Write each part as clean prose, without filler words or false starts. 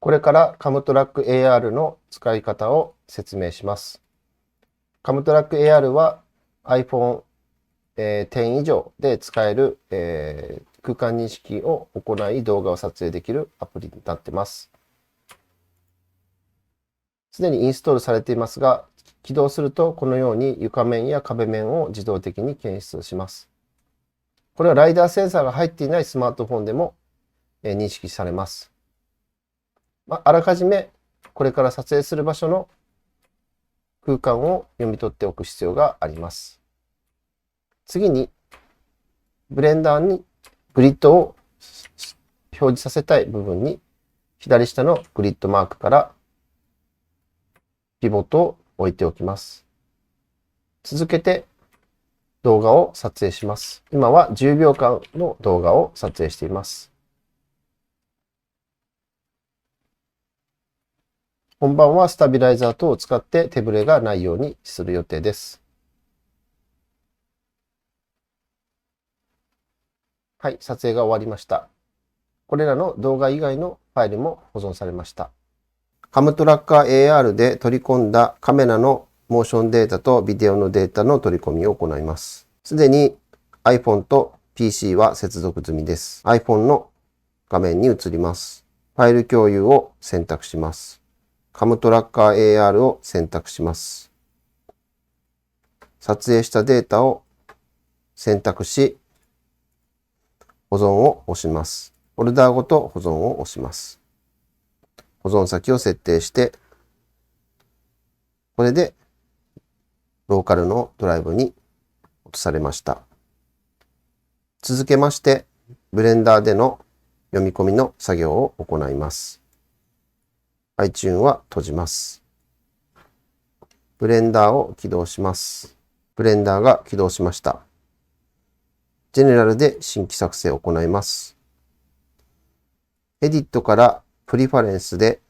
これからカムトラック AR の使い方を説明します。カムトラック AR は iPhone X 以上で使える空間認識を行い動画を撮影できるアプリになっています。すでにインストールされていますが、起動するとこのように床面や壁面を自動的に検出します。これはライダーセンサーが入っていないスマートフォンでも認識されます。あらかじめこれから撮影する場所の空間を読み取っておく必要があります。次に、ブレンダーにグリッドを表示させたい部分に左下のグリッドマークからピボットを置いておきます。続けて動画を撮影します。今は10秒間の動画を撮影しています。本番はスタビライザー等を使って手ぶれがないようにする予定です。はい、撮影が終わりました。これらの動画以外のファイルも保存されました。カムトラッカー AR で取り込んだカメラのモーションデータとビデオのデータの取り込みを行います。すでに iPhone と PC は接続済みです。iPhone の画面に移ります。ファイル共有を選択します。カムトラッカー AR を選択します。撮影したデータを選択し、保存を押します。フォルダーごと保存を押します。保存先を設定して、これでローカルのドライブに落とされました。続けまして、ブレンダーでの読み込みの作業を行います。iTunes は閉じます。ブレンダーを起動します。ブレンダーが起動しました。ジェネラルで新規作成を行います。エディットからプリファレンスで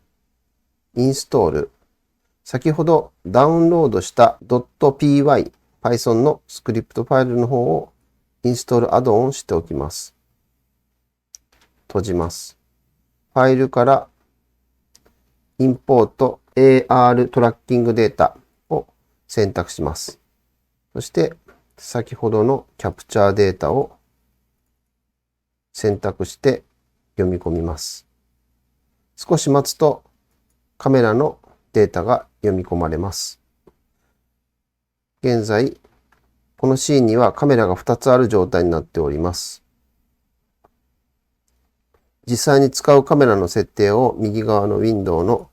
インストール。先ほどダウンロードした .py Python のスクリプトファイルの方をインストールアドオンしておきます。閉じます。ファイルからインポート AR トラッキングデータを選択します。そして先ほどのキャプチャーデータを選択して読み込みます。少し待つとカメラのデータが読み込まれます。現在、このシーンにはカメラが2つある状態になっております。実際に使うカメラの設定を右側のウィンドウの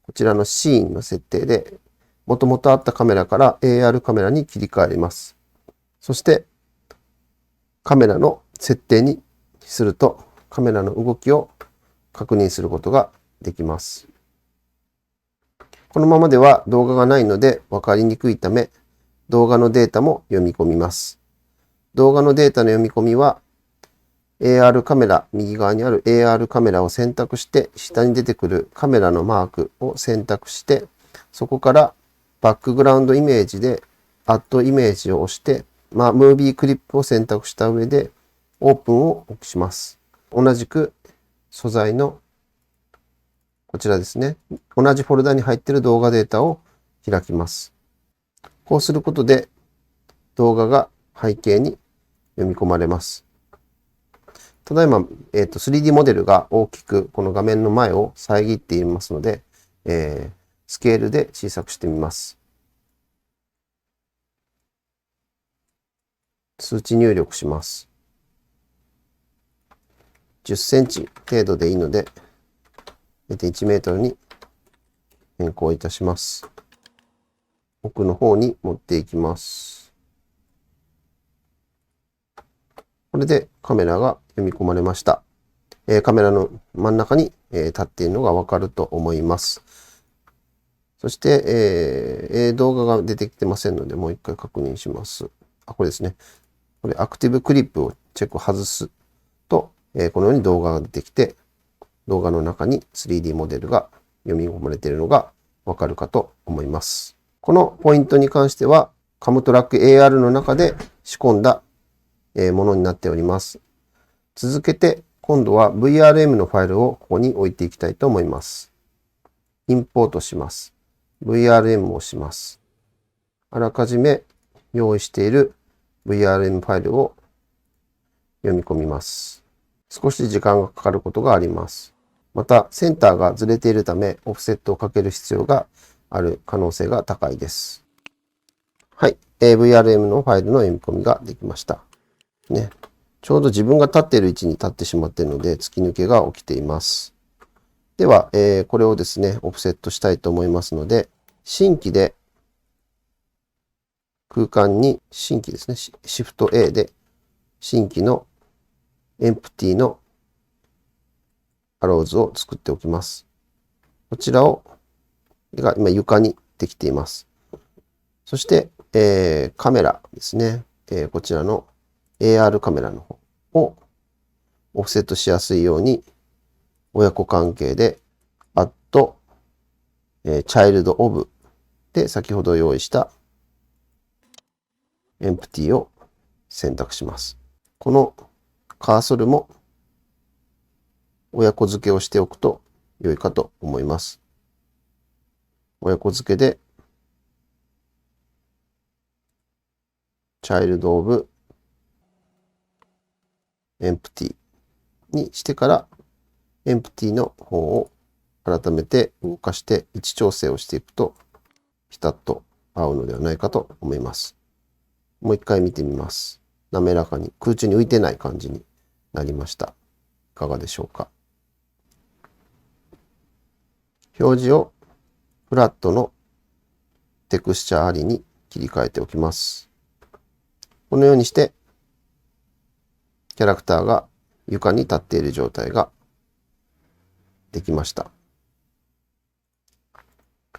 こちらのシーンの設定で、もともとあったカメラから AR カメラに切り替えます。そして、カメラの設定にすると、カメラの動きを確認することができます。このままでは動画がないので分かりにくいため、動画のデータも読み込みます。動画のデータの読み込みは、AR カメラ、右側にある AR カメラを選択して、下に出てくるカメラのマークを選択して、そこからバックグラウンドイメージで Add イメージを押して、ムービークリップを選択した上で、オープンをします。同じく素材のこちらですね。同じフォルダに入っている動画データを開きます。こうすることで動画が背景に読み込まれます。ただいま、3D モデルが大きくこの画面の前を遮っていますので、スケールで小さくしてみます。数値入力します。10センチ程度でいいので、1メートルに変更いたします。奥の方に持っていきます。これでカメラが読み込まれました。カメラの真ん中に立っているのがわかると思います。そして、動画が出てきてませんので、もう一回確認します。これですね。これアクティブクリップをチェック外すと、このように動画が出てきて、動画の中に 3D モデルが読み込まれているのがわかるかと思います。このポイントに関しては、カムトラック AR の中で仕込んだものになっております。続けて今度は VRM のファイルをここに置いていきたいと思います。インポートします。VRM を押します。あらかじめ用意している VRM ファイルを読み込みます。少し時間がかかることがあります。また、センターがずれているため、オフセットをかける必要がある可能性が高いです。はい。VRM のファイルの読み込みができました。ね。ちょうど自分が立っている位置に立ってしまっているので、突き抜けが起きています。では、これをですね、オフセットしたいと思いますので、新規で空間に新規ですね、シフト A で新規のエンプティのアローズを作っておきます。こちらが今床にできています。そして、カメラですね、こちらの AR カメラの方をオフセットしやすいように親子関係で add child of で先ほど用意したエンプティを選択します。このカーソルも親子付けをしておくと良いかと思います。親子付けで child of empty にしてからエンプティの方を改めて動かして位置調整をしていくとピタッと合うのではないかと思います。もう一回見てみます。滑らかに空中に浮いてない感じになりました。いかがでしょうか。表示をフラットのテクスチャーありに切り替えておきます。このようにしてキャラクターが床に立っている状態ができました。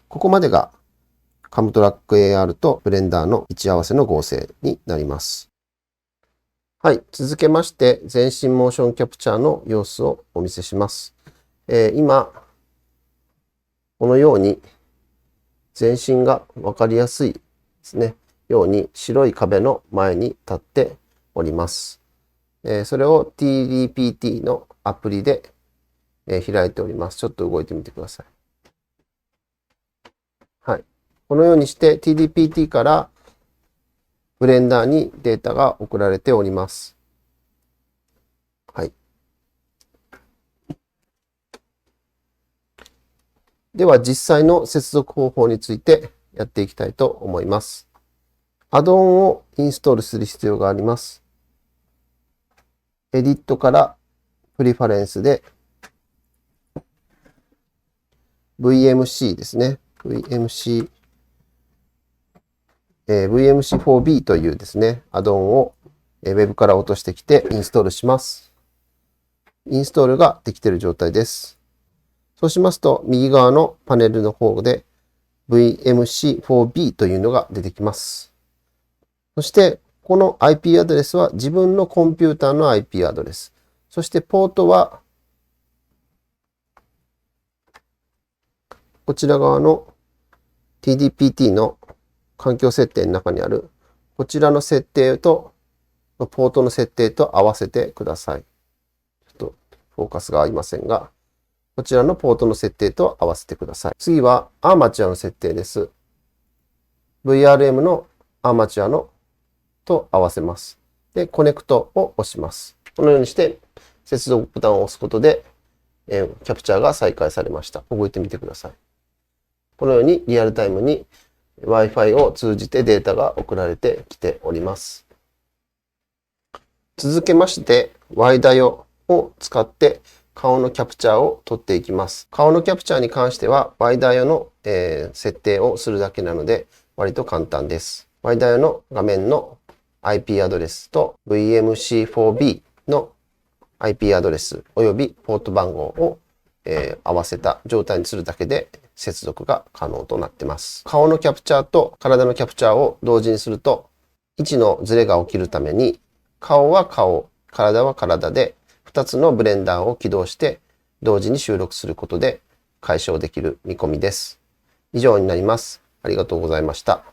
ここまでがカムトラック AR とブレンダーの位置合わせの合成になります。はい。続けまして、全身モーションキャプチャーの様子をお見せします。今、このように全身がわかりやすいですね。ように白い壁の前に立っております。それを TDPT のアプリで開いております。ちょっと動いてみてください。はい。このようにして TDPT からブレンダーにデータが送られております。はい。では実際の接続方法についてやっていきたいと思います。アドオンをインストールする必要があります。エディットからプリファレンスで VMC ですね。VMC4B というですね、アドオンを Web から落としてきてインストールします。インストールができている状態です。そうしますと、右側のパネルの方で VMC4B というのが出てきます。そして、この IP アドレスは自分のコンピューターの IP アドレス。そして、ポートはこちら側の TDPT の環境設定の中にあるこちらの設定とポートの設定と合わせてください。ちょっとフォーカスが合いませんが、こちらのポートの設定と合わせてください。次はアーマチュアの設定です。VRM のアーマチュアのと合わせます。で、コネクトを押します。このようにして接続ボタンを押すことで、キャプチャーが再開されました。動いてみてください。このようにリアルタイムに Wi-Fi を通じてデータが送られてきております。続けまして、Y ダヨを使って顔のキャプチャーを取っていきます。顔のキャプチャーに関しては Y ダヨの、設定をするだけなので割と簡単です。Y ダヨの画面の IP アドレスと VMC4B の IP アドレスおよびポート番号を、合わせた状態にするだけで接続が可能となっています。顔のキャプチャーと体のキャプチャーを同時にすると位置のズレが起きるために顔は顔、体は体で2つのブレンダーを起動して同時に収録することで解消できる見込みです。以上になります。ありがとうございました。